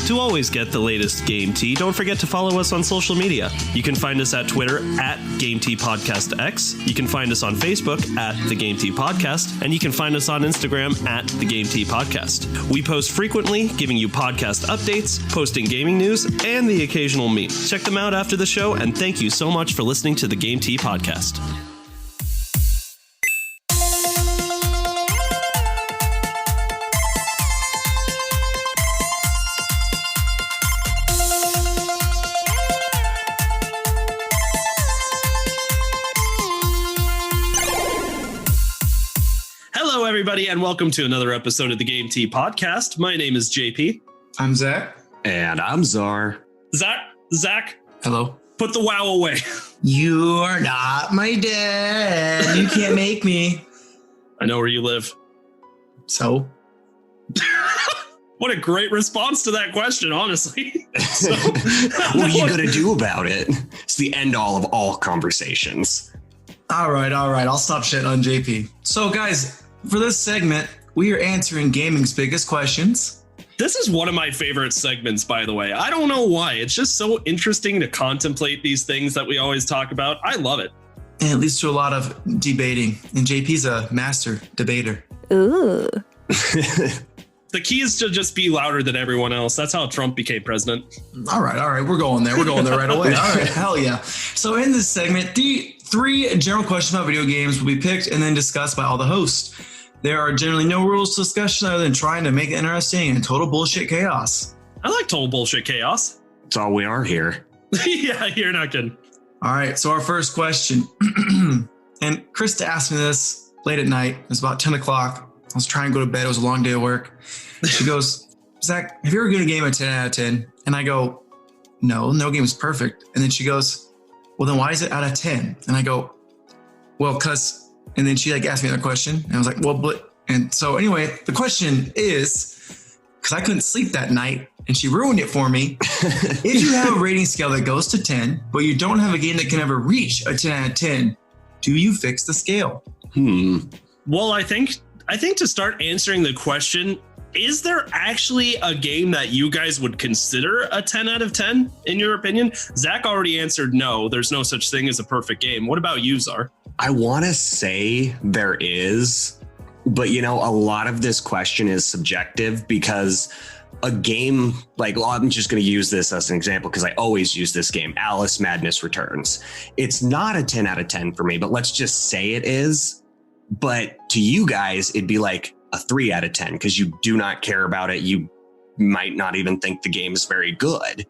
To always get the latest Game Tea, don't forget to follow us on social media. You can find us at Twitter at Game Tea Podcast X. You can find us on Facebook at The Game Tea Podcast, and you can find us on Instagram at The Game Tea Podcast. We post frequently, giving you podcast updates, posting gaming news, and the occasional meme. Check them out after the show, and thank you so much for listening to The Game Tea Podcast. Everybody, and welcome to another episode of the Game Tea Podcast. My name is JP. I'm Zach. And I'm Czar. Zach. Hello. Put the WoW away. You are not my dad. You can't make me. I know where you live. So? What a great response to that question, honestly. So, what are you going to do about it? It's the end all of all conversations. All right. I'll stop shitting on JP. So, guys, for this segment, we are answering gaming's biggest questions. This is one of my favorite segments, by the way. I don't know why. It's just so interesting to contemplate these things that we always talk about. I love it. And it leads to a lot of debating. And JP's a master debater. Ooh. The key is to just be louder than everyone else. That's how Trump became president. All right. We're going there right away. All right. Hell yeah. So in this segment, the 3 general questions about video games will be picked and then discussed by all the hosts. There are generally no rules to discussion other than trying to make it interesting and total bullshit chaos. I like total bullshit chaos. That's all we are here. Yeah, you're not kidding. All right. So our first question, and Krista asked me this late at night. It was about 10 o'clock. I was trying to go to bed. It was a long day of work. She goes, Zach, have you ever given a game a 10 out of 10? And I go, no game is perfect. And then she goes, well, then why is it out of 10? And I go, well, because... And then she asked me another question. And I was like, well, but... And so anyway, the question is, because I couldn't sleep that night and she ruined it for me. If you have a rating scale that goes to 10, but you don't have a game that can ever reach a 10 out of 10, do you fix the scale? Well, I think to start answering the question, is there actually a game that you guys would consider a 10 out of 10 in your opinion? Zach already answered no, there's no such thing as a perfect game. What about you, Czar? I want to say there is, but a lot of this question is subjective because a game I'm just going to use this as an example because I always use this game, Alice Madness Returns. It's not a 10 out of 10 for me, but let's just say it is. But to you guys, it'd be like a 3 out of 10 because you do not care about it. You might not even think the game is very good.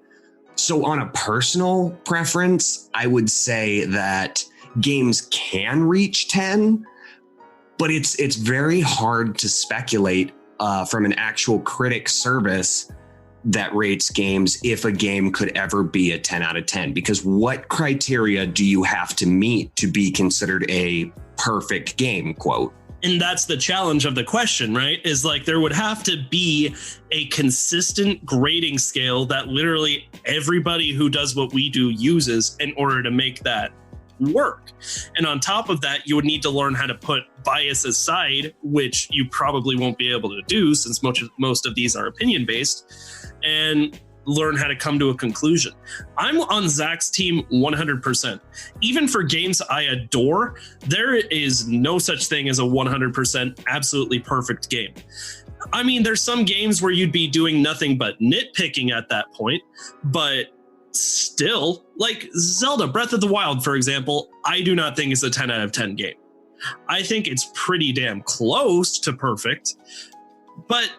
So on a personal preference, I would say that games can reach 10, but it's very hard to speculate from an actual critic service that rates games if a game could ever be a 10 out of 10, because what criteria do you have to meet to be considered a perfect game, quote? And that's the challenge of the question, right? Is there would have to be a consistent grading scale that literally everybody who does what we do uses in order to make that work. And on top of that, you would need to learn how to put bias aside, which you probably won't be able to do since most of these are opinion based, and learn how to come to a conclusion. I'm on Zach's team 100%. Even for games I adore, there is no such thing as a 100% absolutely perfect game. I mean, there's some games where you'd be doing nothing but nitpicking at that point, but still, like Zelda Breath of the Wild, for example, I do not think is a 10 out of 10 game. I think it's pretty damn close to perfect, but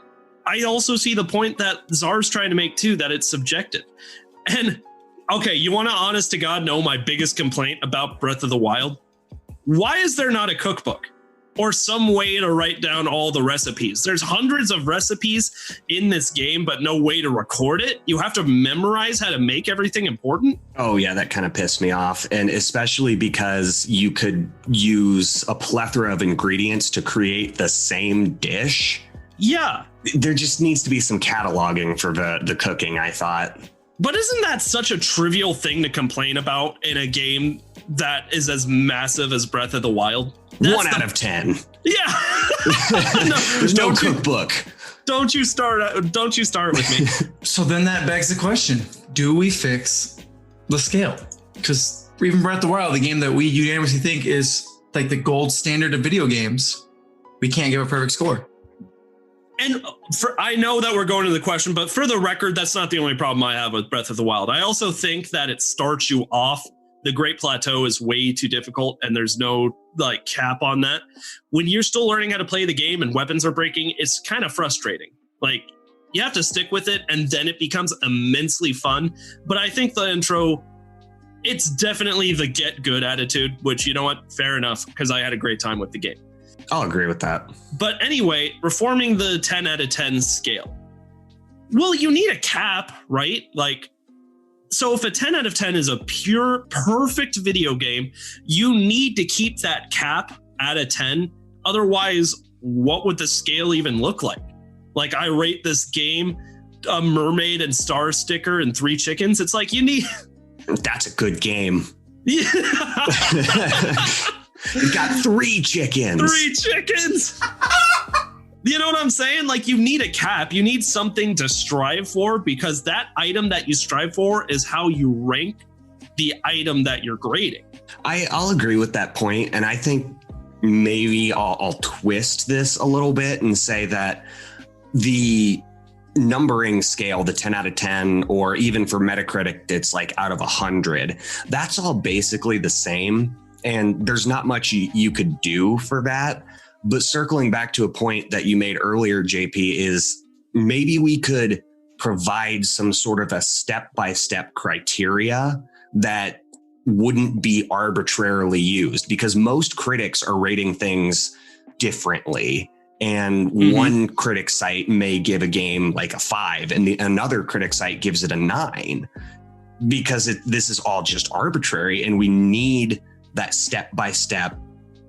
I also see the point that Czar's trying to make too, that it's subjective. And okay, you want to honest to God know my biggest complaint about Breath of the Wild? Why is there not a cookbook or some way to write down all the recipes? There's hundreds of recipes in this game, but no way to record it. You have to memorize how to make everything important. Oh yeah, that kind of pissed me off. And especially because you could use a plethora of ingredients to create the same dish. Yeah. There just needs to be some cataloging for the cooking, I thought. But isn't that such a trivial thing to complain about in a game that is as massive as Breath of the Wild? 1 out of 10. Yeah. There's no cookbook. Don't you start with me. So then that begs the question, do we fix the scale? Because even Breath of the Wild, the game that we unanimously think is like the gold standard of video games, we can't give a perfect score. And I know that we're going to the question, but for the record, that's not the only problem I have with Breath of the Wild. I also think that it starts you off. The Great Plateau is way too difficult, and there's no like cap on that. When you're still learning how to play the game and weapons are breaking, it's kind of frustrating. Like, you have to stick with it, and then it becomes immensely fun. But I think the intro, it's definitely the get good attitude, which, you know what, fair enough, because I had a great time with the game. I'll agree with that. But anyway, reforming the 10 out of 10 scale. Well, you need a cap, right? Like, so if a 10 out of 10 is a pure, perfect video game, you need to keep that cap at a 10. Otherwise, what would the scale even look like? Like, I rate this game a mermaid and star sticker and 3 chickens. It's like, you need... That's a good game. Yeah. You got 3 chickens. 3 chickens. You know what I'm saying? Like, you need a cap. You need something to strive for, because that item that you strive for is how you rank the item that you're grading. I'll agree with that point, and I think maybe I'll twist this a little bit and say that the numbering scale, the 10 out of 10, or even for Metacritic, it's like out of 100. That's all basically the same. And there's not much you could do for that. But circling back to a point that you made earlier, JP, is maybe we could provide some sort of a step-by-step criteria that wouldn't be arbitrarily used, because most critics are rating things differently. And one critic site may give a game like a 5, and another critic site gives it a 9, because this is all just arbitrary, and we need that step-by-step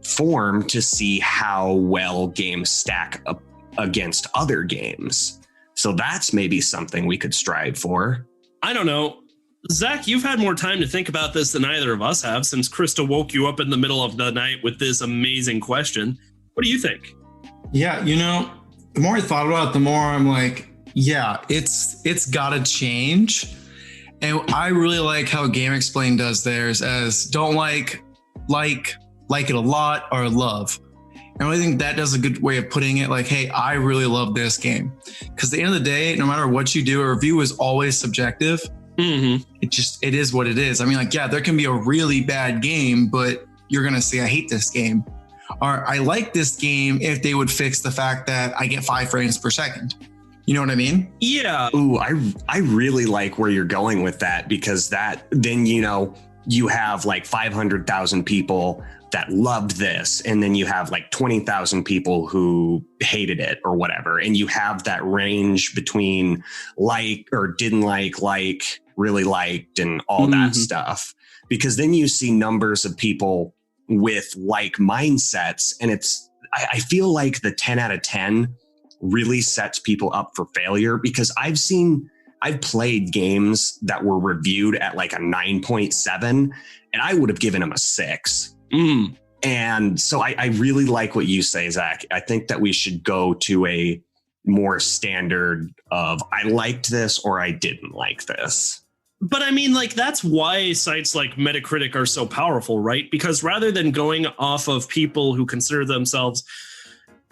form to see how well games stack up against other games. So that's maybe something we could strive for. I don't know. Zach, you've had more time to think about this than either of us have, since Krista woke you up in the middle of the night with this amazing question. What do you think? Yeah, you know, the more I thought about it, the more I'm like, yeah, it's gotta change. And I really like how GameXplain does theirs as don't like it a lot or love. And I think that does a good way of putting it, like, hey, I really love this game. Because at the end of the day, no matter what you do, a review is always subjective. It is what it is. I mean, like, yeah, there can be a really bad game, but you're going to say, I hate this game. Or I like this game if they would fix the fact that I get 5 frames per second. You know what I mean? Yeah. Ooh, I really like where you're going with that, because that then, you know, you have like 500,000 people that loved this, and then you have like 20,000 people who hated it or whatever. And you have that range between like or didn't like, really liked, and all that stuff. Because then you see numbers of people with like mindsets, and I feel like the 10 out of 10 really sets people up for failure, because I've played games that were reviewed at like a 9.7, and I would have given them a 6. And so I really like what you say, Zach. I think that we should go to a more standard of I liked this or I didn't like this. But I mean, like, that's why sites like Metacritic are so powerful, right? Because rather than going off of people who consider themselves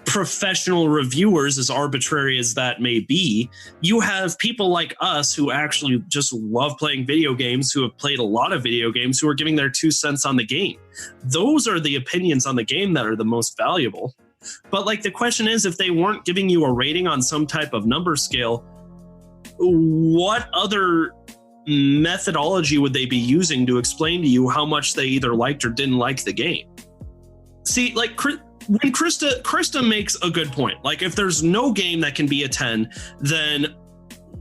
professional reviewers, as arbitrary as that may be, you have people like us who actually just love playing video games, who have played a lot of video games, who are giving their 2 cents on the game. Those are the opinions on the game that are the most valuable. But like, the question is, if they weren't giving you a rating on some type of number scale, what other methodology would they be using to explain to you how much they either liked or didn't like the game? See, like, when Krista makes a good point. Like, if there's no game that can be a 10, then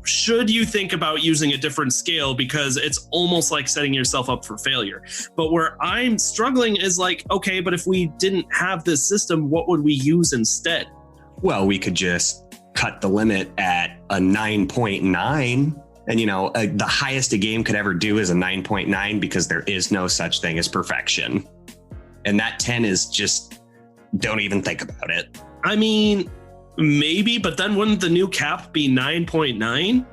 should you think about using a different scale, because it's almost like setting yourself up for failure. But where I'm struggling is like, okay, but if we didn't have this system, what would we use instead? Well, we could just cut the limit at a 9.9. And, you know, the highest a game could ever do is a 9.9, because there is no such thing as perfection. And that 10 is just, don't even think about it. I mean, Maybe, but then wouldn't the new cap be 9.9?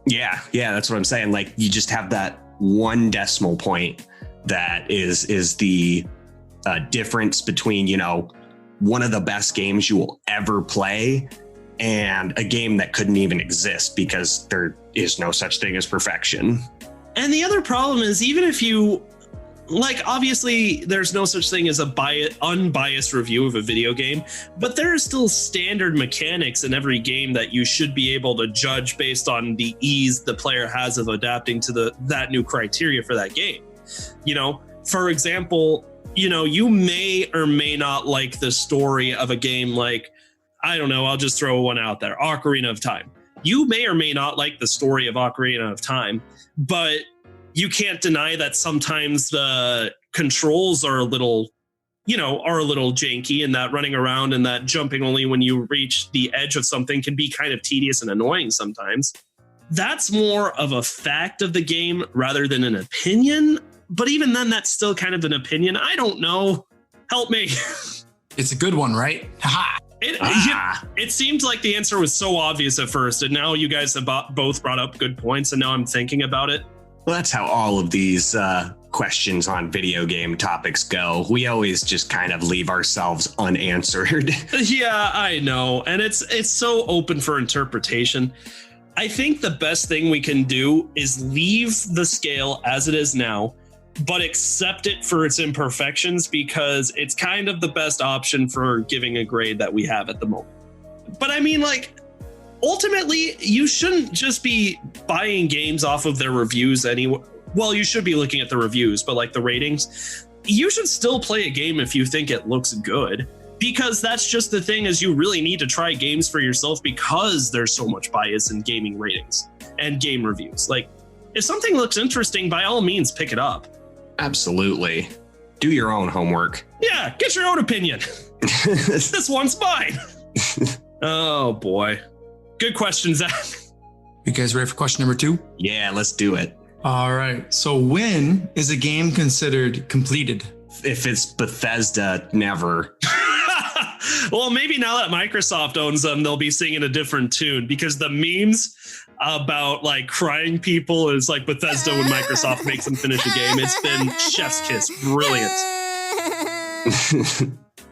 Yeah, that's what I'm saying. Like, you just have that one decimal point that is the difference between, you know, one of the best games you will ever play and a game that couldn't even exist because there is no such thing as perfection. And the other problem is, even if you, like, obviously there's no such thing as a unbiased review of a video game, but there are still standard mechanics in every game that you should be able to judge based on the ease the player has of adapting to that new criteria for that game. You know, for example, you know, you may or may not like the story of a game like, I don't know, I'll just throw one out there, Ocarina of Time. You may or may not like the story of Ocarina of Time, but you can't deny that sometimes the controls are a little janky, and that running around and that jumping only when you reach the edge of something can be kind of tedious and annoying sometimes. That's more of a fact of the game rather than an opinion. But even then, that's still kind of an opinion. I don't know. Help me. It's a good one, right? Haha. It seemed like the answer was so obvious at first, and now you guys have both brought up good points, and now I'm thinking about it. Well, that's how all of these questions on video game topics go. We always just kind of leave ourselves unanswered. Yeah, I know. And it's so open for interpretation. I think the best thing we can do is leave the scale as it is now, but accept it for its imperfections, because it's kind of the best option for giving a grade that we have at the moment. But I mean, like, ultimately, you shouldn't just be buying games off of their reviews anyway. Well, you should be looking at the reviews, but like the ratings, you should still play a game if you think it looks good, because that's just the thing, is you really need to try games for yourself because there's so much bias in gaming ratings and game reviews. Like, if something looks interesting, by all means, pick it up. Absolutely. Do your own homework. Yeah, get your own opinion. This one's mine. Oh, boy. Good question, Zach. You guys ready for question number 2? Yeah, let's do it. All right. So when is a game considered completed? If it's Bethesda, never. Well, maybe now that Microsoft owns them, they'll be singing a different tune, because the memes about like crying people is like Bethesda when Microsoft makes them finish a game. It's been chef's kiss. Brilliant.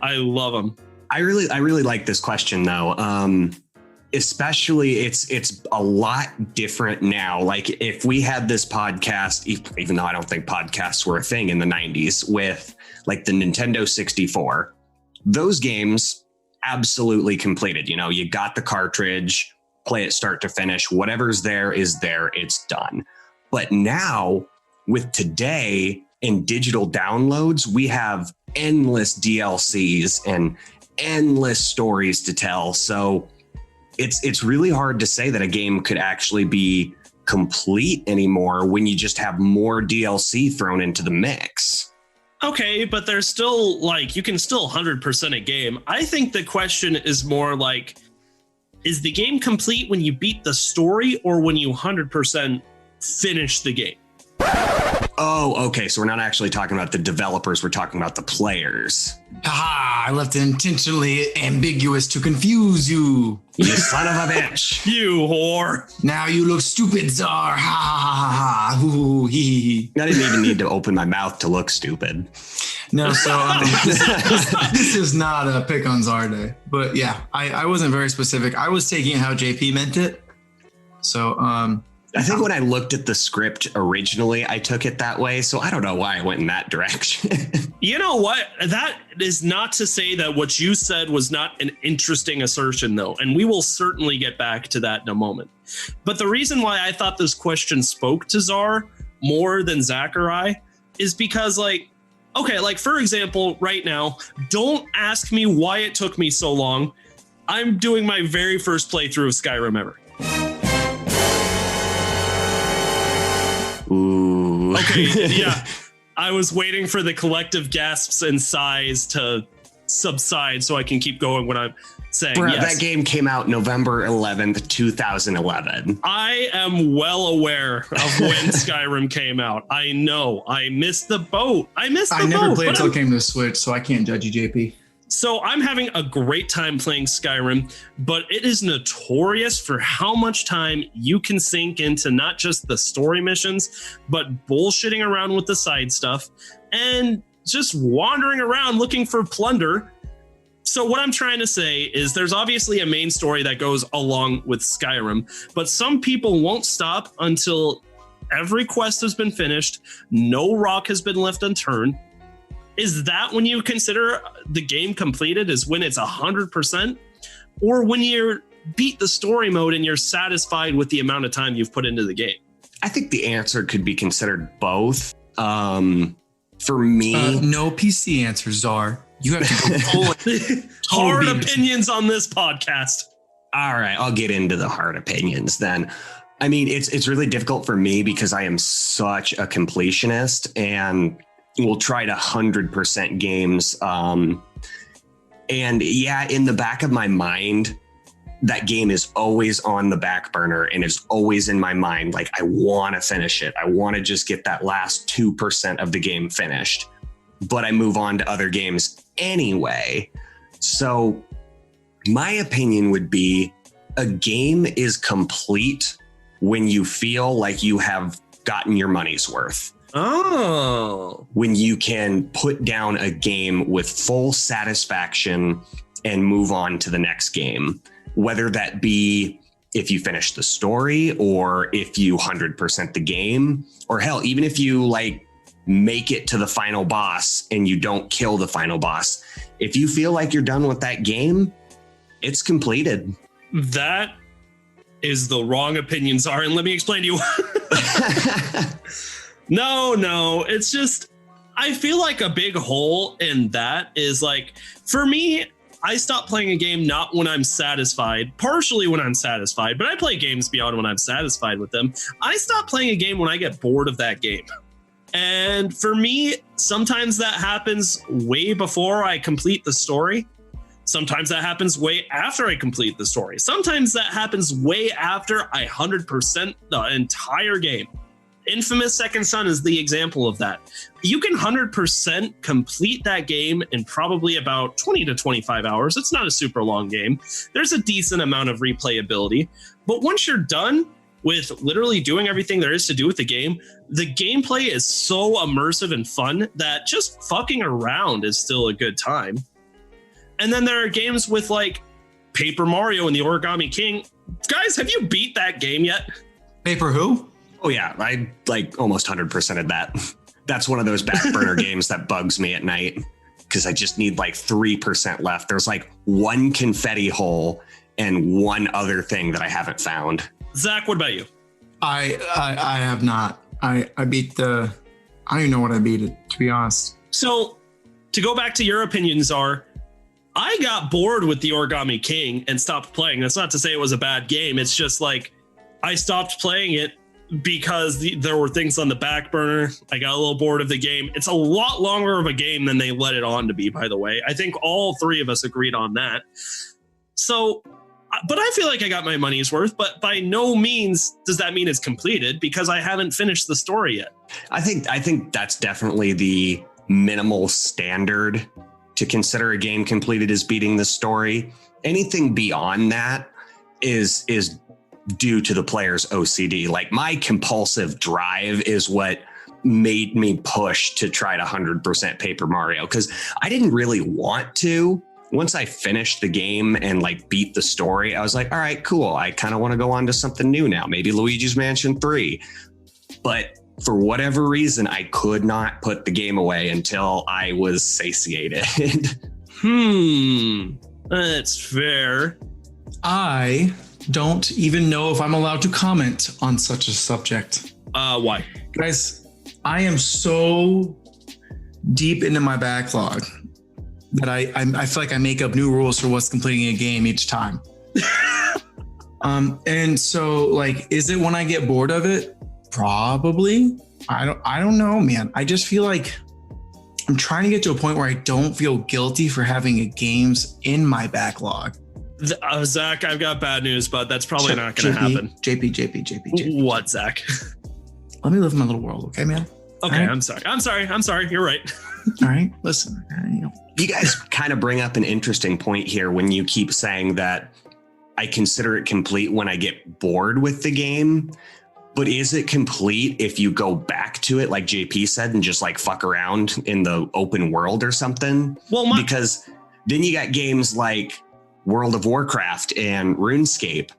I love them. I really like this question though. Especially it's a lot different now. Like, if we had this podcast, even though I don't think podcasts were a thing in the 90s, with like the Nintendo 64, those games absolutely completed. You know, you got the cartridge, play it start to finish, whatever's there is there, it's done. But now with today in digital downloads, we have endless DLCs and endless stories to tell. So it's really hard to say that a game could actually be complete anymore when you just have more DLC thrown into the mix. Okay, but there's still, like, you can still 100% a game. I think the question is more like, is the game complete when you beat the story or when you 100% finish the game? Oh, okay. So we're not actually talking about the developers. We're talking about the players. Haha, I left it intentionally ambiguous to confuse you. You son of a bitch. You whore. Now you look stupid, Czar. Ha ha ha ha. Hoo hee hee. I didn't even need to open my mouth to look stupid. No, so this is not a pick on Czar day. But yeah, I wasn't very specific. I was taking it how JP meant it. So, I think when I looked at the script originally, I took it that way. So I don't know why I went in that direction. You know what? That is not to say that what you said was not an interesting assertion, though. And we will certainly get back to that in a moment. But the reason why I thought this question spoke to Czar more than Zachary is because, like, okay, like, for example, right now, don't ask me why it took me so long. I'm doing my very first playthrough of Skyrim ever. Ooh. Okay, yeah. I was waiting for the collective gasps and sighs to subside so I can keep going when I'm saying Bruh, yes. That game came out November 11th, 2011. I am well aware of when Skyrim came out. I know. I missed the boat. I never played until it came to Switch, so I can't judge you, JP. So I'm having a great time playing Skyrim, but it is notorious for how much time you can sink into not just the story missions, but bullshitting around with the side stuff and just wandering around looking for plunder. So what I'm trying to say is there's obviously a main story that goes along with Skyrim, but some people won't stop until every quest has been finished, no rock has been left unturned. Is that when you consider the game completed, is when it's 100%? Or when you beat the story mode and you're satisfied with the amount of time you've put into the game? I think the answer could be considered both. For me, no PC answers, Czar. You have to go full hard opinions on this podcast. All right, I'll get into the hard opinions then. I mean, it's really difficult for me because I am such a completionist and will try to 100% games. And yeah, in the back of my mind, that game is always on the back burner and is always in my mind. Like, I want to finish it. I want to just get that last 2% of the game finished, but I move on to other games anyway. So my opinion would be a game is complete when you feel like you have gotten your money's worth. Oh. When you can put down a game with full satisfaction and move on to the next game, whether that be if you finish the story or if you 100% the game, or hell, even if you like make it to the final boss and you don't kill the final boss. If you feel like you're done with that game, it's completed. That is the wrong opinion, Czar, and let me explain to you. No, it's just, I feel like a big hole in that is like, for me, I stop playing a game not when I'm satisfied, partially when I'm satisfied, but I play games beyond when I'm satisfied with them. I stop playing a game when I get bored of that game. And for me, sometimes that happens way before I complete the story. Sometimes that happens way after I complete the story. Sometimes that happens way after I 100% the entire game. Infamous Second Son is the example of that. You can 100% complete that game in probably about 20 to 25 hours. It's not a super long game. There's a decent amount of replayability. But once you're done with literally doing everything there is to do with the gameplay is so immersive and fun that just fucking around is still a good time. And then there are games with like Paper Mario and the Origami King. Guys, have you beat that game yet? Paper who? Oh yeah, I like almost 100% of that. That's one of those back burner games that bugs me at night because I just need like 3% left. There's like one confetti hole and one other thing that I haven't found. Zach, what about you? I have not. I beat I don't even know what I beat it, to be honest. So to go back to your opinions are, I got bored with the Origami King and stopped playing. That's not to say it was a bad game. It's just like I stopped playing it because there were things on the back burner. I got a little bored of the game. It's a lot longer of a game than they let it on to be, by the way. I think all three of us agreed on that. So, but I feel like I got my money's worth, but by no means does that mean it's completed because I haven't finished the story yet. I think that's definitely the minimal standard to consider a game completed as beating the story. Anything beyond that is due to the player's OCD. Like my compulsive drive is what made me push to try to 100% Paper Mario because I didn't really want to. Once I finished the game and like beat the story, I was like, all right, cool. I kind of want to go on to something new now. Maybe Luigi's Mansion 3. But for whatever reason, I could not put the game away until I was satiated. That's fair. I don't even know if I'm allowed to comment on such a subject. Why? Guys, I am so deep into my backlog that I feel like I make up new rules for what's completing a game each time. And so like, is it when I get bored of it? Probably. I don't know, man. I just feel like I'm trying to get to a point where I don't feel guilty for having games in my backlog. Zach, I've got bad news, but that's probably not going to happen. JP. What, Zach? Let me live in my little world, okay, man? Okay, Right. I'm sorry. You're right. All right, listen. You guys kind of bring up an interesting point here when you keep saying that I consider it complete when I get bored with the game. But is it complete if you go back to it, like JP said, and just like fuck around in the open world or something? Well, because then you got games like World of Warcraft and RuneScape.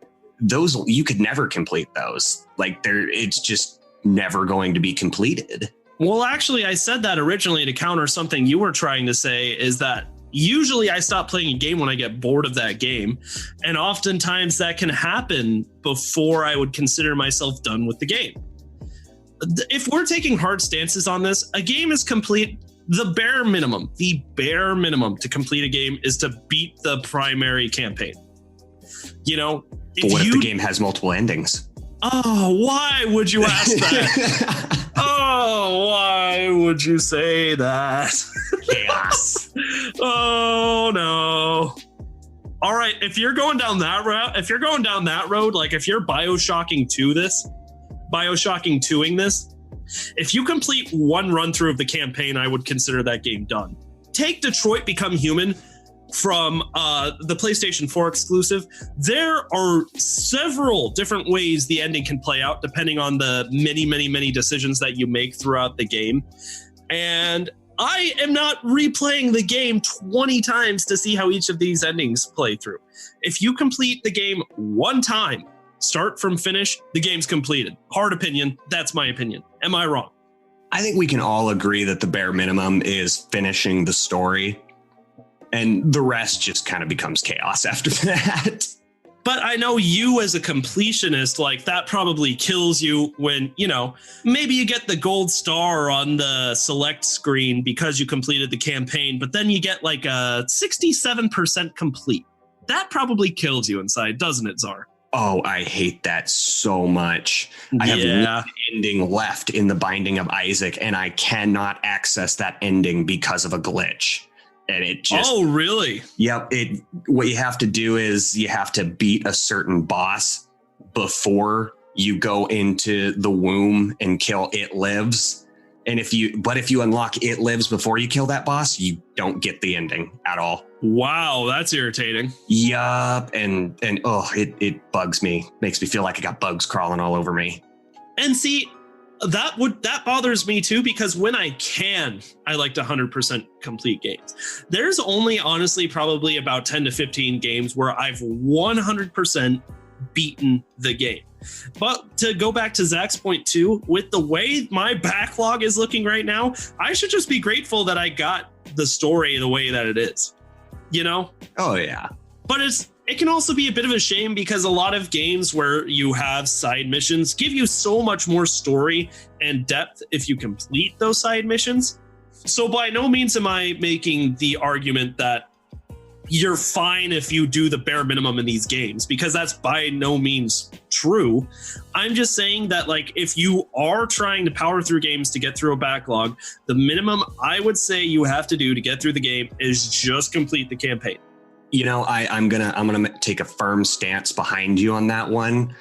Those you could never complete those. Like it's just never going to be completed. Well, actually, I said that originally to counter something you were trying to say, is that usually I stop playing a game when I get bored of that game. And oftentimes that can happen before I would consider myself done with the game. If we're taking hard stances on this, a game is complete. The bare minimum to complete a game is to beat the primary campaign. You know, But what if the game has multiple endings? Oh, why would you ask that? Oh, why would you say that? Chaos. Oh, no. All right, if you're going down that road, like if you're Bioshocking 2ing this, if you complete one run through of the campaign, I would consider that game done. Take Detroit Become Human from the PlayStation 4 exclusive. There are several different ways the ending can play out depending on the many decisions that you make throughout the game. And I am not replaying the game 20 times to see how each of these endings play through. If you complete the game one time, start from finish, the game's completed. Hard opinion, that's my opinion. Am I wrong? I think we can all agree that the bare minimum is finishing the story. And the rest just kind of becomes chaos after that. But I know you as a completionist, like that probably kills you when, you know, maybe you get the gold star on the select screen because you completed the campaign, but then you get like a 67% complete. That probably kills you inside, doesn't it, Czar? Oh, I hate that so much. I have one ending left in the Binding of Isaac, and I cannot access that ending because of a glitch. And it just... Oh, really? Yep. What you have to do is you have to beat a certain boss before you go into the womb and kill It Lives. And if you unlock It Lives before you kill that boss, you don't get the ending at all. Wow, that's irritating. Yup. And it bugs me. Makes me feel like I got bugs crawling all over me. And see, that bothers me too, because when I like to 100% complete games. There's only honestly probably about 10 to 15 games where I've 100% beaten the game. But to go back to Zach's point too, with the way my backlog is looking right now, I should just be grateful that I got the story the way that it is, you know? Oh yeah. But it can also be a bit of a shame because a lot of games where you have side missions give you so much more story and depth if you complete those side missions. So by no means am I making the argument that you're fine if you do the bare minimum in these games, because that's by no means true. I'm just saying that, like, if you are trying to power through games to get through a backlog, the minimum I would say you have to do to get through the game is just complete the campaign. You know, I'm gonna take a firm stance behind you on that one,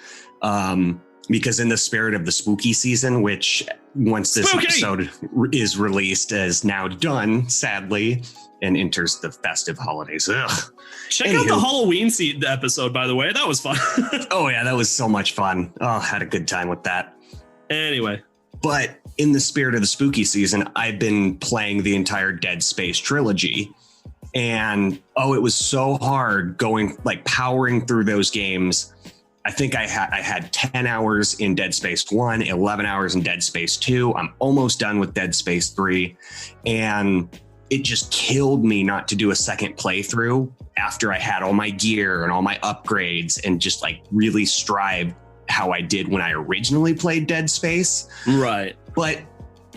because in the spirit of the spooky season, which once this episode is released is now done, sadly, and enters the festive holidays. Ugh. Check out the Halloween episode, by the way. That was fun. Oh yeah, that was so much fun. Oh, had a good time with that. Anyway. But in the spirit of the spooky season, I've been playing the entire Dead Space trilogy. And it was so hard powering through those games. I think I had 10 hours in Dead Space 1, 11 hours in Dead Space 2. I'm almost done with Dead Space 3. And it just killed me not to do a second playthrough after I had all my gear and all my upgrades and just like really strive how I did when I originally played Dead Space. Right. But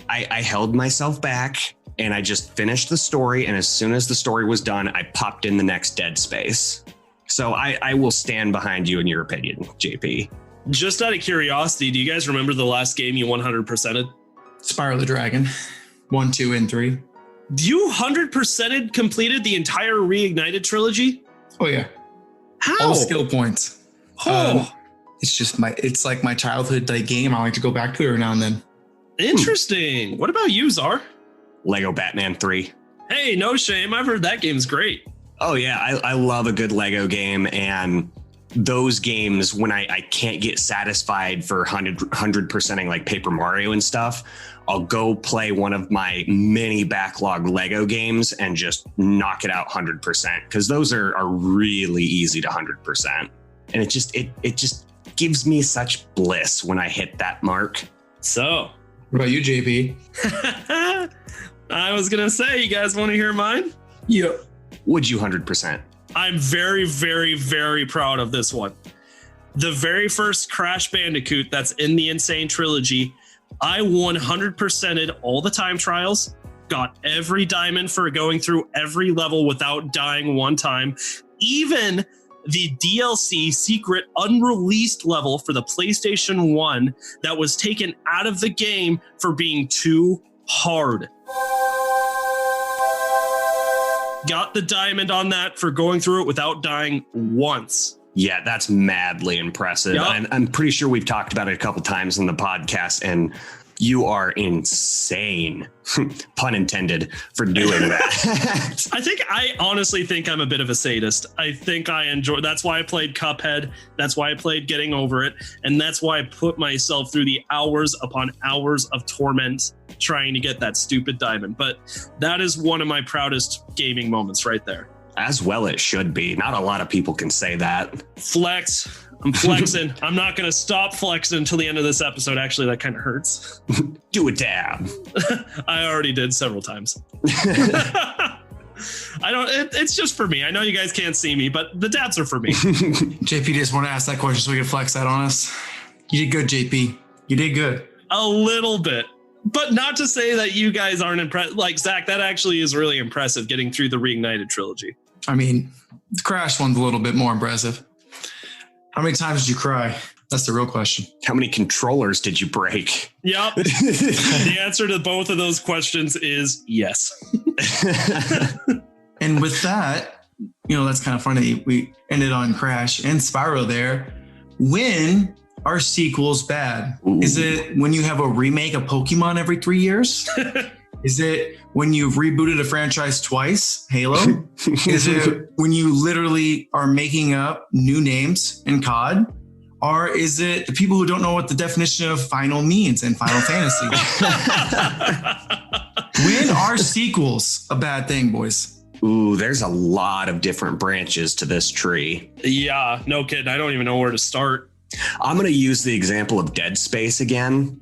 I held myself back. And I just finished the story. And as soon as the story was done, I popped in the next Dead Space. So I will stand behind you in your opinion, JP. Just out of curiosity, do you guys remember the last game you 100%'ed? Spyro the Dragon, 1, 2, and 3. You 100%'ed completed the entire Reignited trilogy? Oh yeah. How? All skill points. Oh. It's like my childhood game. I like to go back to it every now and then. Interesting. What about you, Czar? Lego Batman 3. Hey, no shame. I've heard that game's great. Oh yeah, I love a good Lego game, and those games when I can't get satisfied for 100%ing like Paper Mario and stuff, I'll go play one of my mini backlog Lego games and just knock it out 100% because those are really easy to 100%, and it just gives me such bliss when I hit that mark. So, What about you, JP? I was gonna say, you guys want to hear mine? Yep. Would you 100%? I'm very, very, very proud of this one. The very first Crash Bandicoot that's in the Insane Trilogy, I 100%ed all the time trials, got every diamond for going through every level without dying one time. Even the DLC secret unreleased level for the PlayStation 1 that was taken out of the game for being too hard. Got the diamond on that for going through it without dying once. Yeah, that's madly impressive. Yep. And I'm pretty sure we've talked about it a couple times in the podcast, and you are insane, pun intended, for doing that. I honestly think I'm a bit of a sadist. I think I enjoy, that's why I played Cuphead. That's why I played Getting Over It. And that's why I put myself through the hours upon hours of torment trying to get that stupid diamond. But that is one of my proudest gaming moments right there. As well it should be. Not a lot of people can say that. Flex. I'm flexing. I'm not going to stop flexing until the end of this episode. Actually, that kind of hurts. Do a dab. I already did several times. It's just for me. I know you guys can't see me, but the dabs are for me. JP just want to ask that question so we can flex that on us. You did good, JP. You did good. A little bit. But not to say that you guys aren't impressed. Like, Zach, that actually is really impressive getting through the Reignited trilogy. I mean, the Crash one's a little bit more impressive. How many times did you cry? That's the real question. How many controllers did you break? Yep. The answer to both of those questions is yes. And with that, that's kind of funny. We ended on Crash and Spyro there. When are sequels bad? Ooh. Is it when you have a remake of Pokemon every 3 years? Is it when you've rebooted a franchise twice, Halo? Is it when you literally are making up new names in COD? Or is it the people who don't know what the definition of final means in Final Fantasy? When are sequels a bad thing, boys? Ooh, there's a lot of different branches to this tree. Yeah, no kidding. I don't even know where to start. I'm going to use the example of Dead Space again,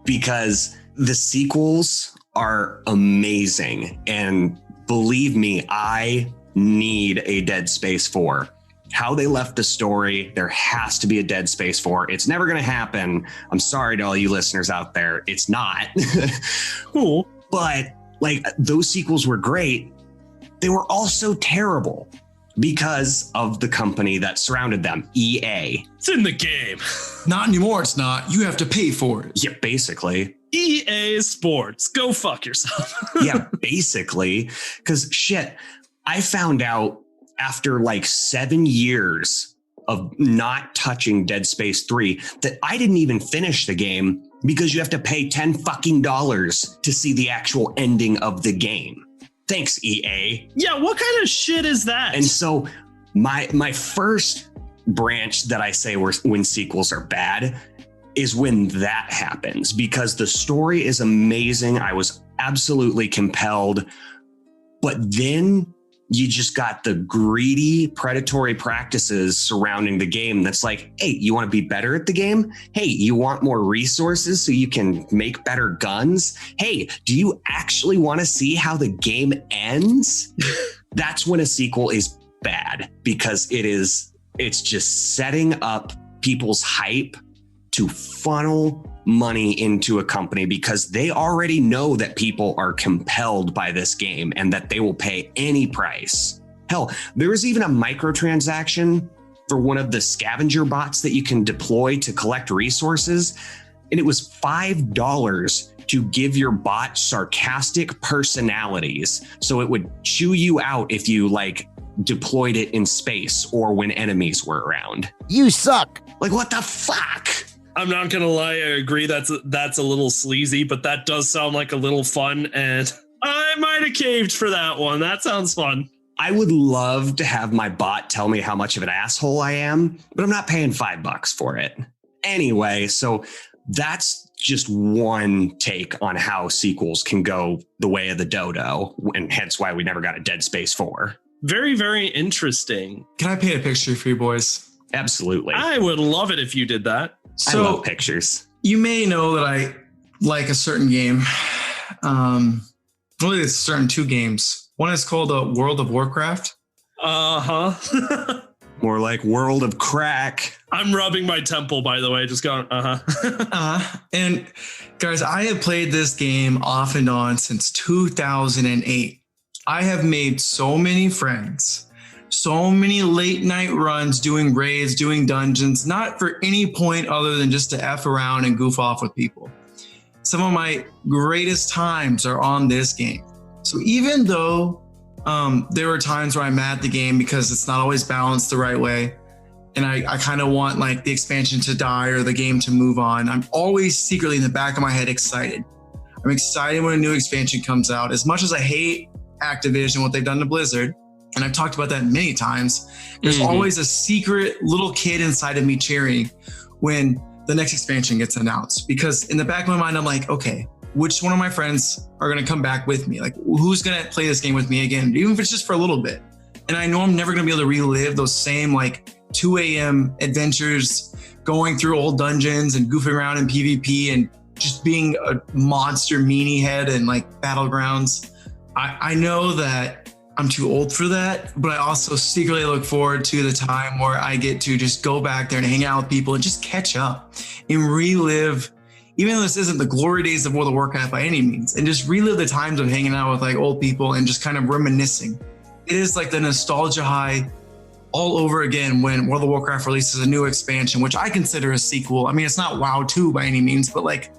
because the sequels are amazing. And believe me, I need a Dead Space 4. How they left the story, there has to be a Dead Space 4. It's never going to happen. I'm sorry to all you listeners out there. It's not. Cool. But like, those sequels were great. They were also terrible because of the company that surrounded them, EA. It's in the game. Not anymore, it's not. You have to pay for it. Yeah, basically. EA Sports. Go fuck yourself. Yeah, basically. Because shit, I found out after like 7 years of not touching Dead Space 3 that I didn't even finish the game because you have to pay $10 fucking to see the actual ending of the game. Thanks, EA. Yeah, what kind of shit is that? And so my first branch that I say when sequels are bad is when that happens, because the story is amazing. I was absolutely compelled. But then you just got the greedy, predatory practices surrounding the game that's like, hey, you want to be better at the game? Hey, you want more resources so you can make better guns? Hey, do you actually want to see how the game ends? That's when a sequel is bad, because it's just setting up people's hype to funnel money into a company because they already know that people are compelled by this game and that they will pay any price. Hell, there was even a microtransaction for one of the scavenger bots that you can deploy to collect resources. And it was $5 to give your bot sarcastic personalities. So it would chew you out if you deployed it in space or when enemies were around. You suck. Like, what the fuck? I'm not gonna lie, I agree that's a little sleazy, but that does sound like a little fun, and I might have caved for that one. That sounds fun. I would love to have my bot tell me how much of an asshole I am, but I'm not paying $5 for it. Anyway, so that's just one take on how sequels can go the way of the dodo, and hence why we never got a Dead Space 4. Very, very interesting. Can I paint a picture for you boys? Absolutely. I would love it if you did that. I love pictures. You may know that I like a certain game. Really, it's certain two games. One is called World of Warcraft. Uh-huh. More like World of Crack. I'm rubbing my temple, by the way. Just going, And guys, I have played this game off and on since 2008. I have made so many friends, so many late night runs, doing raids, doing dungeons, not for any point other than just to F around and goof off with people. Some of my greatest times are on this game. So even though there were times where I'm mad at the game because it's not always balanced the right way, and I kind of want like the expansion to die or the game to move on, I'm always secretly in the back of my head excited. I'm excited when a new expansion comes out. As much as I hate Activision, what they've done to Blizzard, and I've talked about that many times, there's always a secret little kid inside of me cheering when the next expansion gets announced. Because in the back of my mind, I'm like, okay, which one of my friends are going to come back with me? Like, who's going to play this game with me again, even if it's just for a little bit? And I know I'm never going to be able to relive those same like 2 a.m. adventures, going through old dungeons and goofing around in PvP and just being a monster meanie head and like battlegrounds. I know that I'm too old for that, but I also secretly look forward to the time where I get to just go back there and hang out with people and just catch up and relive, even though this isn't the glory days of World of Warcraft by any means, and just relive the times of hanging out with like old people and just kind of reminiscing. It is like the nostalgia high all over again when World of Warcraft releases a new expansion, which I consider a sequel. I mean, it's not WoW 2 by any means, but like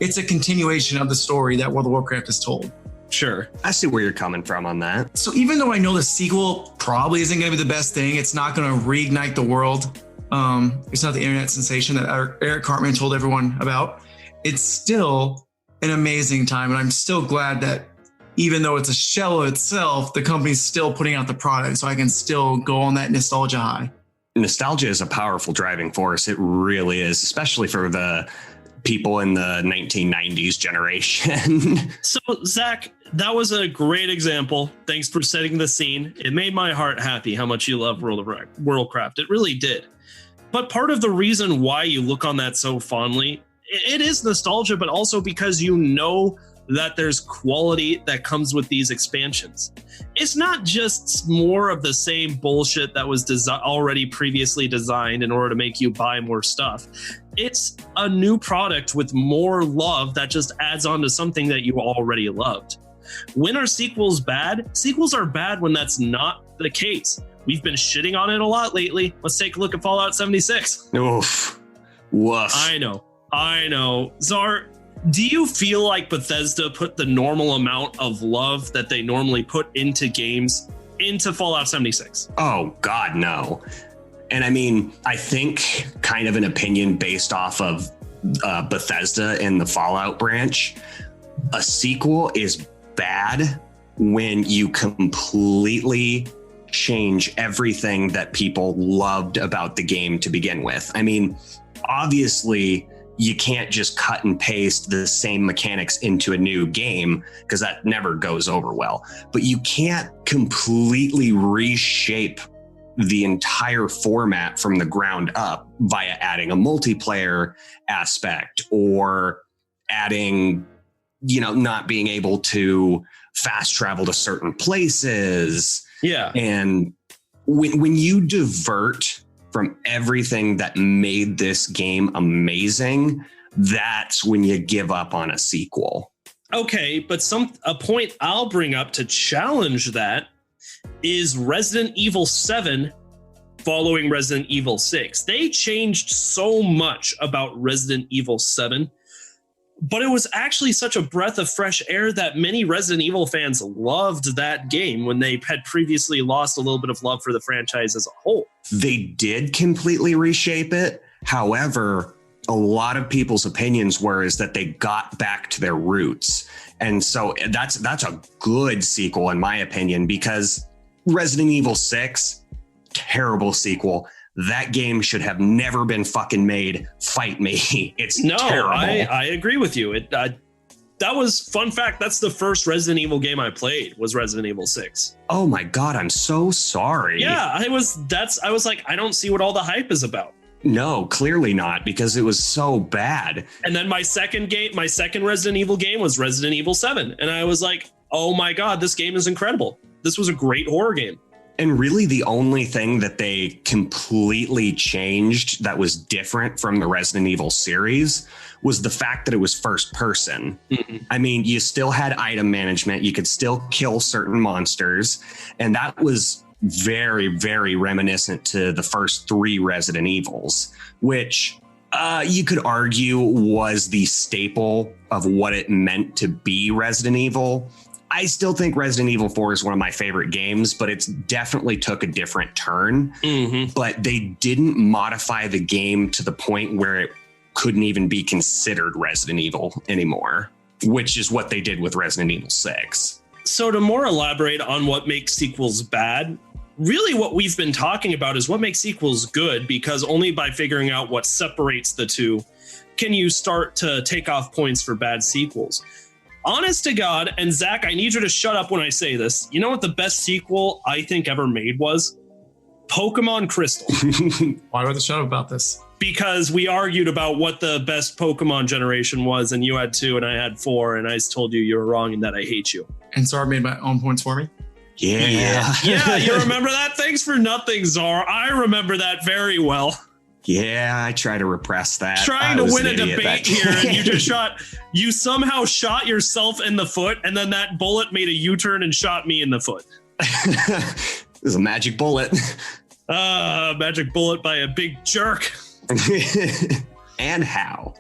it's a continuation of the story that World of Warcraft is told. Sure. I see where you're coming from on that. So even though I know the sequel probably isn't going to be the best thing, it's not going to reignite the world. It's not the internet sensation that Eric Cartman told everyone about. It's still an amazing time. And I'm still glad that even though it's a shell of itself, the company's still putting out the product so I can still go on that nostalgia high. Nostalgia is a powerful driving force. It really is, especially for the people in the 1990s generation. So, Zach, that was a great example. Thanks for setting the scene. It made my heart happy how much you love World of Warcraft. It really did. But part of the reason why you look on that so fondly, it is nostalgia, but also because you know that there's quality that comes with these expansions. It's not just more of the same bullshit that was already previously designed in order to make you buy more stuff. It's a new product with more love that just adds on to something that you already loved. When are sequels bad? Sequels are bad when that's not the case. We've been shitting on it a lot lately. Let's take a look at Fallout 76. Oof. Woof. I know. Czar, do you feel like Bethesda put the normal amount of love that they normally put into games into Fallout 76? Oh, God, no. And I mean, I think kind of an opinion based off of Bethesda and the Fallout branch, a sequel is bad when you completely change everything that people loved about the game to begin with. I mean, obviously, you can't just cut and paste the same mechanics into a new game because that never goes over well. But you can't completely reshape the entire format from the ground up via adding a multiplayer aspect or adding, not being able to fast travel to certain places. Yeah. And when you divert from everything that made this game amazing, that's when you give up on a sequel. Okay, but a point I'll bring up to challenge that is Resident Evil 7 following Resident Evil 6. They changed so much about Resident Evil 7, but it was actually such a breath of fresh air that many Resident Evil fans loved that game when they had previously lost a little bit of love for the franchise as a whole. They did completely reshape it. However, a lot of people's opinions were is that they got back to their roots. And so that's a good sequel, in my opinion, because Resident Evil 6, terrible sequel. That game should have never been fucking made. Fight me. It's terrible. I agree with you. That was, fun fact, that's the first Resident Evil game I played, was Resident Evil 6. Oh my God, I'm so sorry. Yeah, I was like, I don't see what all the hype is about. No, clearly not, because it was so bad. And then my second Resident Evil game was Resident Evil 7. And I was like, oh my God, this game is incredible. This was a great horror game. And really the only thing that they completely changed that was different from the Resident Evil series was the fact that it was first person. Mm-hmm. I mean, you still had item management. You could still kill certain monsters. And that was very, very reminiscent to the first 3 Resident Evils, which you could argue was the staple of what it meant to be Resident Evil. I still think Resident Evil 4 is one of my favorite games, but it's definitely took a different turn. Mm-hmm. But they didn't modify the game to the point where it couldn't even be considered Resident Evil anymore, which is what they did with Resident Evil 6. So to more elaborate on what makes sequels bad, really what we've been talking about is what makes sequels good, because only by figuring out what separates the two can you start to take off points for bad sequels. Honest to God, and Zach, I need you to shut up when I say this. You know what the best sequel I think ever made was? Pokemon Crystal. Why would I shut up about this? Because we argued about what the best Pokemon generation was, and you had 2 and I had 4, and I told you were wrong and that I hate you. And Zara made my own points for me? Yeah. Yeah, you remember that? Thanks for nothing, Zara. I remember that very well. Yeah, I try to repress that. Trying to win a debate here, and you somehow shot yourself in the foot, and then that bullet made a U-turn and shot me in the foot. It was a magic bullet. Magic bullet by a big jerk. And how?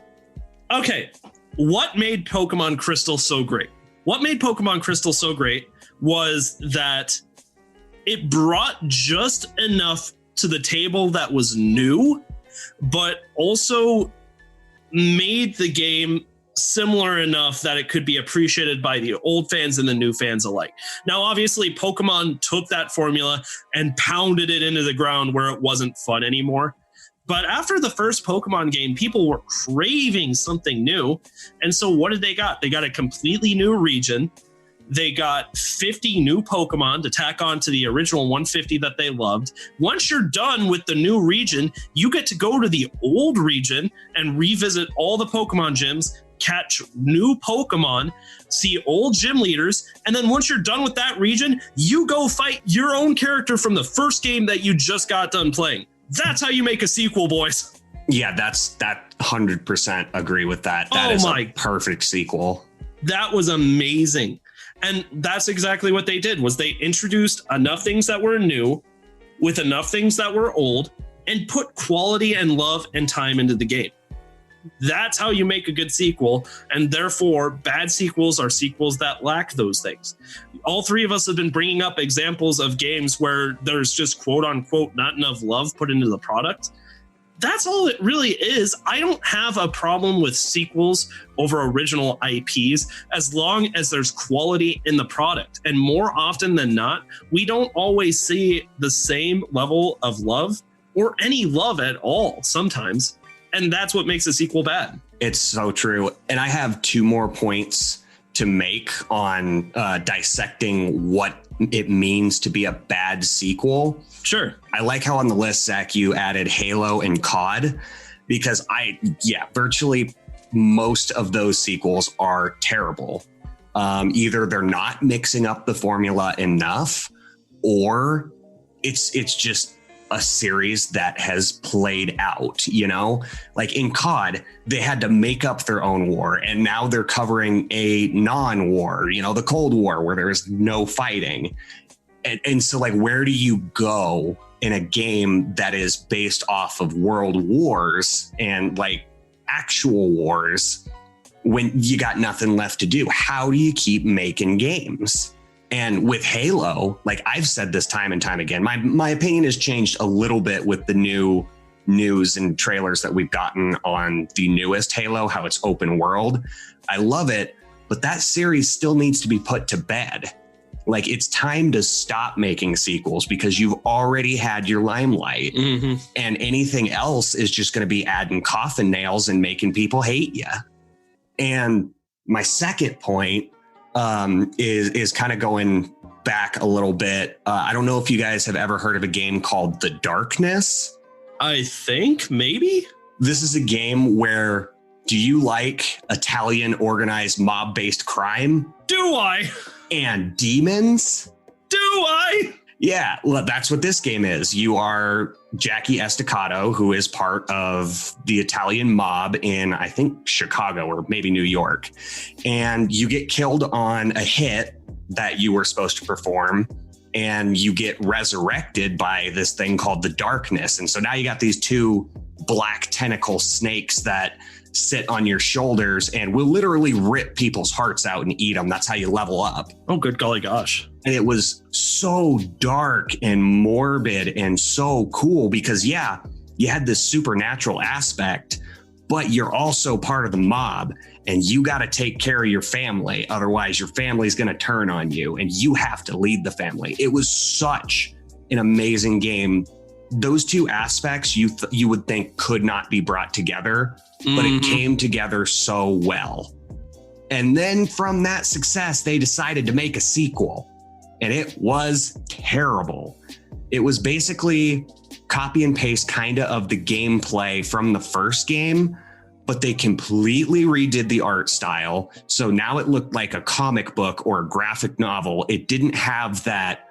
Okay, what made Pokemon Crystal so great? What made Pokemon Crystal so great was that it brought just enough to the table that was new, but also made the game similar enough that it could be appreciated by the old fans and the new fans alike. Now, obviously, Pokemon took that formula and pounded it into the ground where it wasn't fun anymore. But after the first Pokemon game, people were craving something new. And so what did they got? They got a completely new region. They got 50 new Pokemon to tack on to the original 150 that they loved. Once you're done with the new region, you get to go to the old region and revisit all the Pokemon gyms, catch new Pokemon, see old gym leaders, and then once you're done with that region, you go fight your own character from the first game that you just got done playing. That's how you make a sequel, boys. Yeah, that 100% agree with that. That is a perfect sequel. That was amazing. And that's exactly what they did, was they introduced enough things that were new with enough things that were old and put quality and love and time into the game. That's how you make a good sequel. And therefore, bad sequels are sequels that lack those things. All 3 of us have been bringing up examples of games where there's just quote unquote not enough love put into the product. That's all it really is. I don't have a problem with sequels over original IPs as long as there's quality in the product. And more often than not, we don't always see the same level of love or any love at all sometimes. And that's what makes a sequel bad. It's so true. And I have 2 more points to make on dissecting what it means to be a bad sequel. Sure. I like how on the list, Zach, you added Halo and COD, because virtually most of those sequels are terrible. Either they're not mixing up the formula enough, or it's just a series that has played out, you know? Like in COD, they had to make up their own war, and now they're covering a non-war, you know, the Cold War, where there is no fighting. And so, like, where do you go in a game that is based off of world wars and like actual wars when you got nothing left to do? How do you keep making games? And with Halo, like I've said this time and time again, my opinion has changed a little bit with the new news and trailers that we've gotten on the newest Halo, how it's open world. I love it, but that series still needs to be put to bed. Like, it's time to stop making sequels because you've already had your limelight, and anything else is just going to be adding coffin nails and making people hate you. And my second point is kind of going back a little bit. I don't know if you guys have ever heard of a game called The Darkness. I think maybe. This is a game where, do you like Italian organized mob-based crime? Do I? And demons? Do I? Yeah, well, that's what this game is. You are Jackie Estacado, who is part of the Italian mob in, I think, Chicago or maybe New York. And you get killed on a hit that you were supposed to perform, and you get resurrected by this thing called the Darkness. And so now you got these two black tentacle snakes that sit on your shoulders and will literally rip people's hearts out and eat them. That's how you level up. Oh, good golly gosh. And it was so dark and morbid and so cool because, yeah, you had this supernatural aspect, but you're also part of the mob and you got to take care of your family. Otherwise, your family's going to turn on you and you have to lead the family. It was such an amazing game. Those two aspects you would think could not be brought together, but it came together so well. And then from that success, they decided to make a sequel, and it was terrible. It was basically copy and paste kind of the gameplay from the first game, but they completely redid the art style. So now it looked like a comic book or a graphic novel. It didn't have that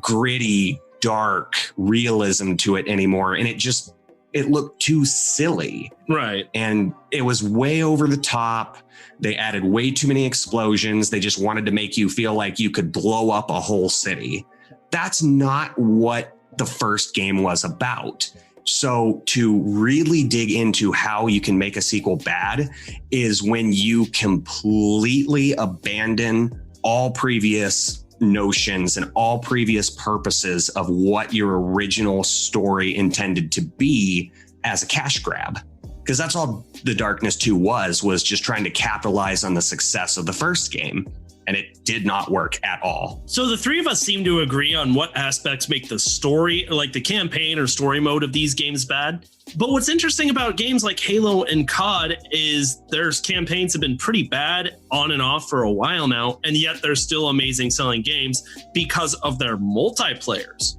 gritty, dark realism to it anymore. And it looked too silly. Right. And it was way over the top. They added way too many explosions. They just wanted to make you feel like you could blow up a whole city. That's not what the first game was about. So to really dig into how you can make a sequel bad is when you completely abandon all previous notions and all previous purposes of what your original story intended to be as a cash grab. Because that's all The Darkness 2 was just trying to capitalize on the success of the first game. And it did not work at all. So the three of us seem to agree on what aspects make the story, like the campaign or story mode of these games, bad. But what's interesting about games like Halo and COD is their campaigns have been pretty bad on and off for a while now, and yet they're still amazing selling games because of their multiplayers.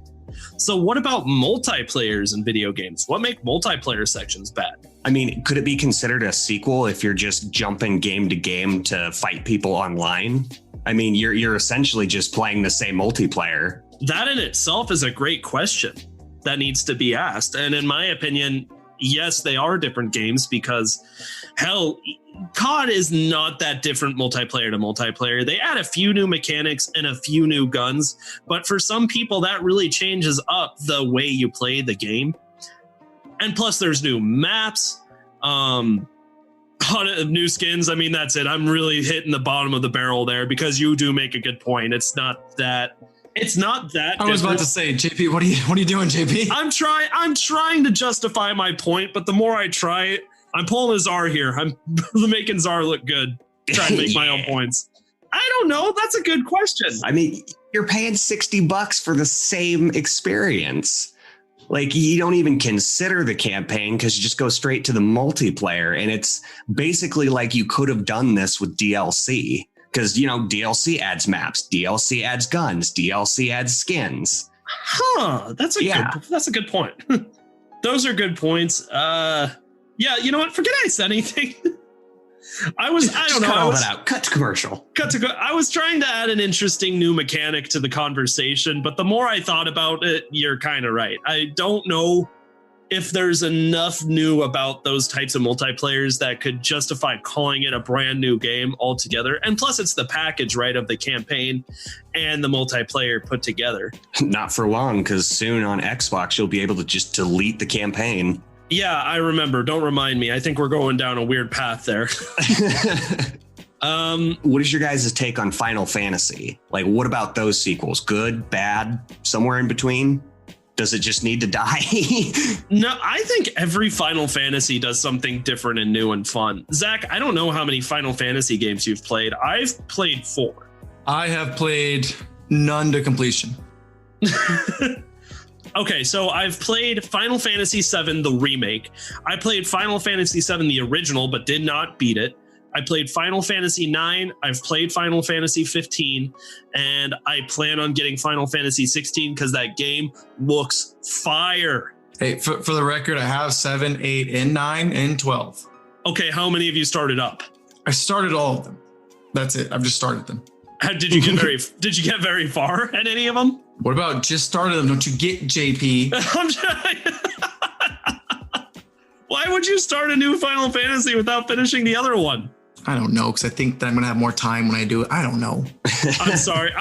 So what about multiplayers in video games? What make multiplayer sections bad? I mean, could it be considered a sequel if you're just jumping game to game to fight people online? I mean, you're essentially just playing the same multiplayer. That in itself is a great question that needs to be asked. And in my opinion, yes, they are different games because, hell, COD is not that different multiplayer to multiplayer. They add a few new mechanics and a few new guns, but for some people, that really changes up the way you play the game. And plus, there's new maps, new skins. I mean, that's it. I'm really hitting the bottom of the barrel there because you do make a good point. It's not that. I was about to say, JP, what are you doing, JP? I'm trying to justify my point, but the more I try it, I'm pulling a Czar here. I'm making Czar look good. Trying to make my own points. I don't know. That's a good question. I mean, you're paying $60 for the same experience. Like, you don't even consider the campaign because you just go straight to the multiplayer. And it's basically like you could have done this with DLC. Because, DLC adds maps, DLC adds guns, DLC adds skins. Huh. That's a good point. Those are good points. Yeah, you know what? Forget I said anything. I don't know. Cut all that out. Cut to commercial. I was trying to add an interesting new mechanic to the conversation, but the more I thought about it, you're kind of right. I don't know if there's enough new about those types of multiplayers that could justify calling it a brand new game altogether. And plus, it's the package, right, of the campaign and the multiplayer put together. Not for long, because soon on Xbox, you'll be able to just delete the campaign. Yeah, I remember. Don't remind me. I think we're going down a weird path there. What is your guys' take on Final Fantasy? Like, what about those sequels? Good, bad, somewhere in between? Does it just need to die? No, I think every Final Fantasy does something different and new and fun. Zach, I don't know how many Final Fantasy games you've played. I've played 4. I have played none to completion. Okay, so I've played Final Fantasy VII, the remake. I played Final Fantasy VII, the original, but did not beat it. I played Final Fantasy IX. I've played Final Fantasy 15, and I plan on getting Final Fantasy 16 because that game looks fire. Hey, for the record, I have 7, 8, and 9, and 12. Okay, how many of you started up? I started all of them. That's it. I've just started them. Did you get very far at any of them? What about just started them? Don't you get, JP? I'm trying. Why would you start a new Final Fantasy without finishing the other one? I don't know, because I think that I'm going to have more time when I do it. I don't know. I'm sorry.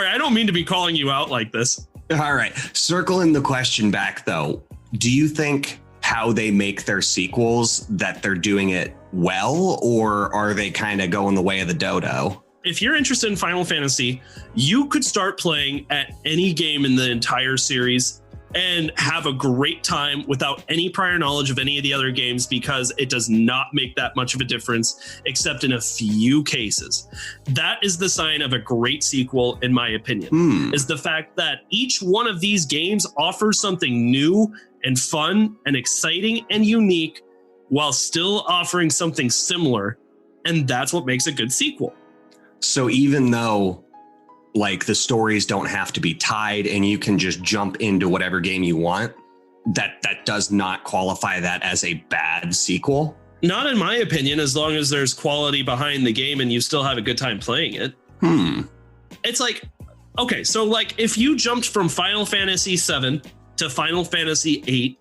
I don't mean to be calling you out like this. All right. Circling the question back, though, do you think how they make their sequels that they're doing it well, or are they kind of going the way of the dodo? If you're interested in Final Fantasy, you could start playing at any game in the entire series and have a great time without any prior knowledge of any of the other games, because it does not make that much of a difference, except in a few cases. That is the sign of a great sequel, in my opinion, is the fact that each one of these games offers something new and fun and exciting and unique while still offering something similar. And that's what makes a good sequel. So even though like the stories don't have to be tied and you can just jump into whatever game you want, that does not qualify that as a bad sequel? Not in my opinion, as long as there's quality behind the game and you still have a good time playing it. It's like, okay, so like if you jumped from Final Fantasy VII to Final Fantasy VIII,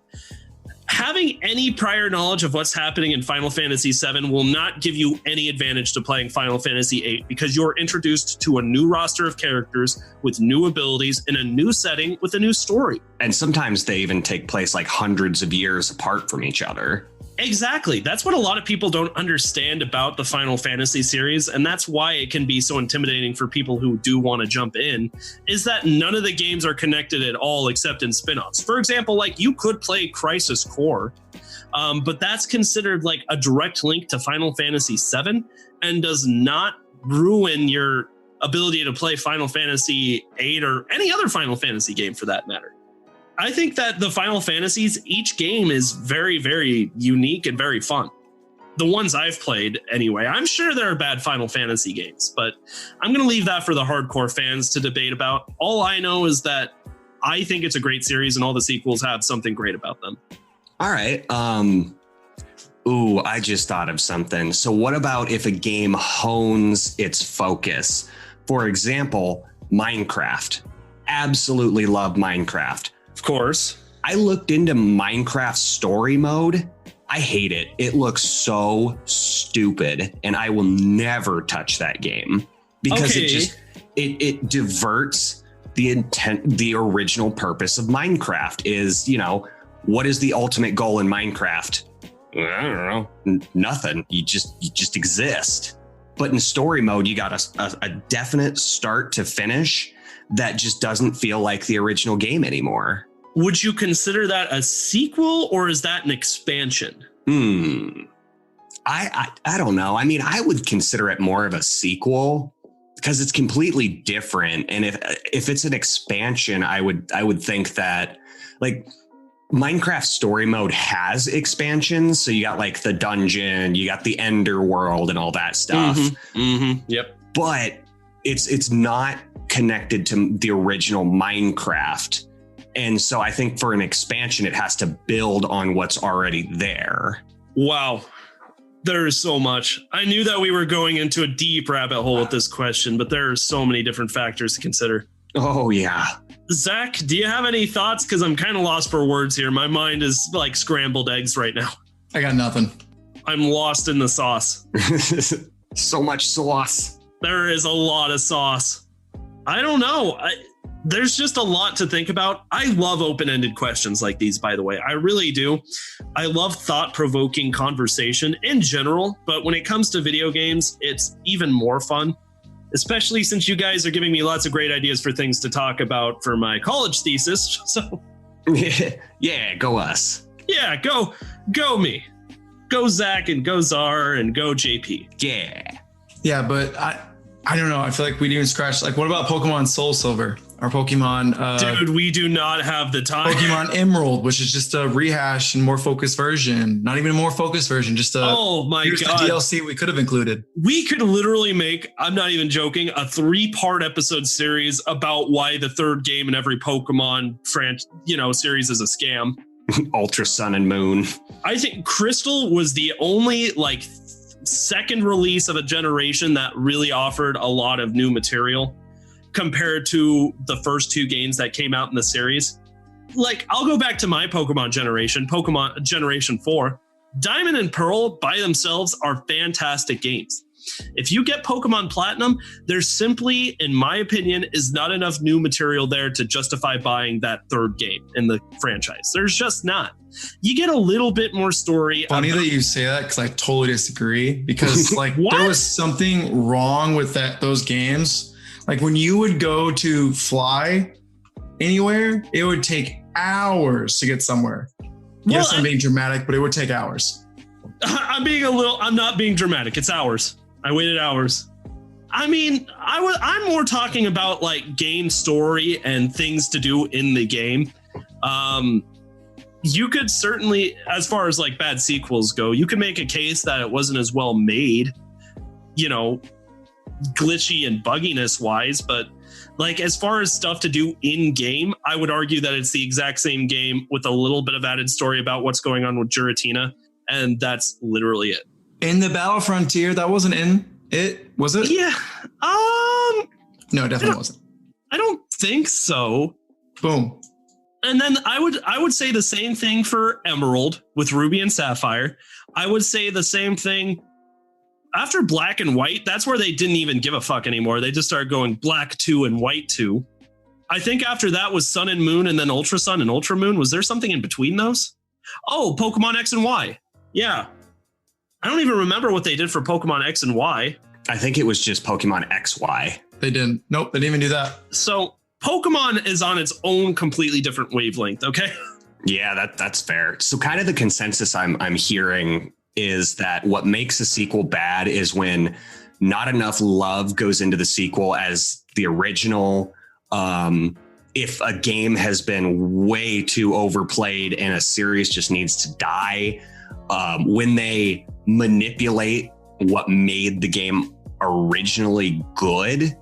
having any prior knowledge of what's happening in Final Fantasy VII will not give you any advantage to playing Final Fantasy VIII, because you're introduced to a new roster of characters with new abilities in a new setting with a new story. And sometimes they even take place like hundreds of years apart from each other. Exactly. That's what a lot of people don't understand about the Final Fantasy series, and that's why it can be so intimidating for people who do want to jump in, is that none of the games are connected at all except in spin-offs. For example, like you could play Crisis Core, but that's considered like a direct link to Final Fantasy VII and does not ruin your ability to play Final Fantasy VIII or any other Final Fantasy game for that matter. I think that the Final Fantasies, each game is very, very unique and very fun. The ones I've played anyway. I'm sure there are bad Final Fantasy games, but I'm going to leave that for the hardcore fans to debate about. All I know is that I think it's a great series and all the sequels have something great about them. All right. I just thought of something. So what about if a game hones its focus? For example, Minecraft. Absolutely love Minecraft. Of course. I looked into Minecraft story mode. I hate it. It looks so stupid, and I will never touch that game because it diverts the intent, the original purpose of Minecraft is, what is the ultimate goal in Minecraft? I don't know. Nothing. You just exist. But in story mode, you got a definite start to finish that just doesn't feel like the original game anymore. Would you consider that a sequel or is that an expansion? I don't know. I mean, I would consider it more of a sequel because it's completely different. And if it's an expansion, I would think that like Minecraft story mode has expansions. So you got like the dungeon, you got the Ender world and all that stuff. Yep. But it's not connected to the original Minecraft. And so I think for an expansion, it has to build on what's already there. Wow. There is so much. I knew that we were going into a deep rabbit hole with this question, but there are so many different factors to consider. Oh, yeah. Zach, do you have any thoughts? Because I'm kind of lost for words here. My mind is like scrambled eggs right now. I got nothing. I'm lost in the sauce. So much sauce. There is a lot of sauce. I don't know. There's just a lot to think about. I love open-ended questions like these, by the way. I really do. I love thought-provoking conversation in general, but when it comes to video games, it's even more fun, especially since you guys are giving me lots of great ideas for things to talk about for my college thesis. So Yeah, go us. Yeah, go me. Go Zach and go Czar and go JP. Yeah. Yeah, but I don't know. I feel like we didn't even scratch. Like, what about Pokemon Soul Silver or Pokemon? Dude, we do not have the time. Pokemon Emerald, which is just a rehash and more focused version. Not even a more focused version. Just oh my here's god, the DLC we could have included. We could literally make, I'm not even joking, a 3-part episode series about why the third game in every Pokemon series is a scam. Ultra Sun and Moon. I think Crystal was the only second release of a generation that really offered a lot of new material compared to the first 2 games that came out in the series. Like, I'll go back to my Pokemon generation, Pokemon Generation 4. Diamond and Pearl by themselves are fantastic games. If you get Pokemon Platinum, there simply, in my opinion, is not enough new material there to justify buying that third game in the franchise. There's just not. You get a little bit more story. Funny that you say that, because I totally disagree. Because there was something wrong with those games. Like, when you would go to fly anywhere, it would take hours to get somewhere. Yes, I'm being dramatic, but it would take hours. I'm not being dramatic. It's hours. I waited hours. I mean, I'm more talking about like game story and things to do in the game. You could certainly, as far as like bad sequels go, you could make a case that it wasn't as well made, glitchy and bugginess wise, but like as far as stuff to do in game, I would argue that it's the exact same game with a little bit of added story about what's going on with Giratina, and that's literally it. In the Battle Frontier, that wasn't in it, was it? Yeah. No, it definitely wasn't. I don't think so. Boom. And then I would say the same thing for Emerald with Ruby and Sapphire. I would say the same thing after Black and White. That's where they didn't even give a fuck anymore. They just started going Black 2 and White 2. I think after that was Sun and Moon and then Ultra Sun and Ultra Moon. Was there something in between those? Oh, Pokemon X and Y. Yeah. I don't even remember what they did for Pokemon X and Y. I think it was just Pokemon XY. They didn't. Nope, they didn't even do that. So Pokemon is on its own completely different wavelength, okay? Yeah, that's fair. So kind of the consensus I'm hearing is that what makes a sequel bad is when not enough love goes into the sequel as the original. If a game has been way too overplayed and a series just needs to die, when they manipulate what made the game originally good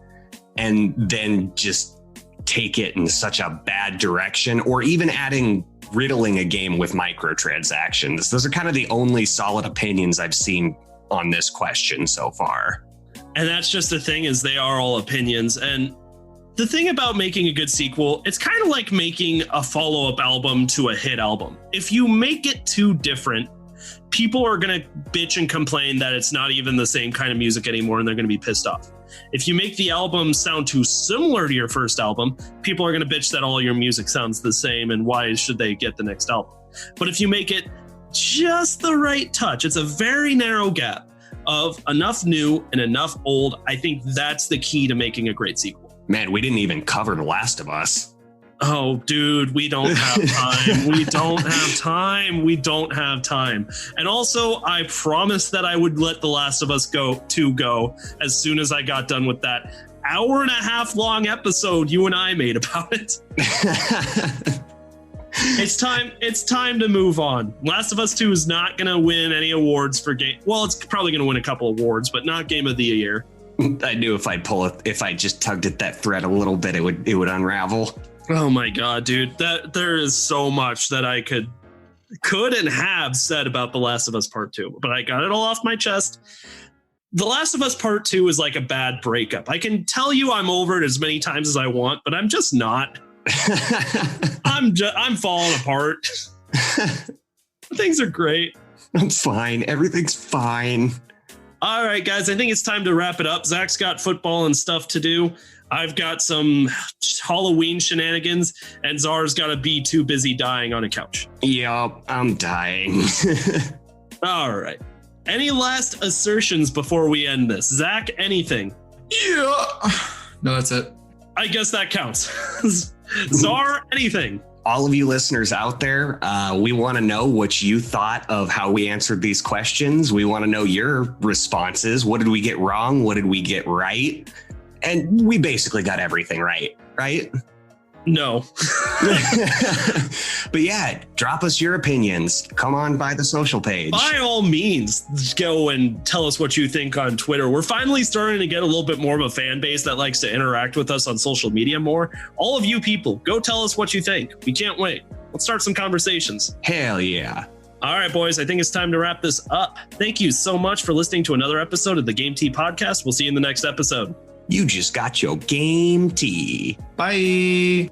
and then just take it in such a bad direction, or even riddling a game with microtransactions. Those are kind of the only solid opinions I've seen on this question so far. And that's just the thing, is they are all opinions. And the thing about making a good sequel, it's kind of like making a follow-up album to a hit album. If you make it too different, people are going to bitch and complain that it's not even the same kind of music anymore, and they're going to be pissed off. If you make the album sound too similar to your first album, people are going to bitch that all your music sounds the same and why should they get the next album. But if you make it just the right touch, it's a very narrow gap of enough new and enough old. I think that's the key to making a great sequel. Man, we didn't even cover The Last of Us. Oh, dude, we don't have time. We don't have time. And also, I promised that I would let The Last of Us 2 go as soon as I got done with that 1.5 hour long episode you and I made about it. It's time to move on. Last of Us 2 is not going to win any awards for game. Well, it's probably going to win a couple awards, but not Game of the Year. I knew if I just tugged at that thread a little bit, it would unravel. Oh my god, dude! There is so much that I could and have said about The Last of Us Part 2, but I got it all off my chest. The Last of Us Part 2 is like a bad breakup. I can tell you I'm over it as many times as I want, but I'm just not. I'm falling apart. Things are great. I'm fine. Everything's fine. All right, guys, I think it's time to wrap it up. Zach's got football and stuff to do. I've got some Halloween shenanigans, and Czar's got to be too busy dying on a couch. Yup, I'm dying. All right. Any last assertions before we end this? Zach, anything? Yeah. No, that's it. I guess that counts. Czar, anything? all of you listeners out there, we want to know what you thought of how we answered these questions. We want to know your responses. What did we get wrong? What did we get right? And we basically got everything right? No. But yeah, drop us your opinions. Come on by the social page. By all means, go and tell us what you think on Twitter. We're finally starting to get a little bit more of a fan base that likes to interact with us on social media more. All of you people, go tell us what you think. We can't wait. Let's start some conversations. Hell yeah. All right, boys, I think it's time to wrap this up. Thank you so much for listening to another episode of the Game Tea Podcast. We'll see you in the next episode. You just got your game tea. Bye.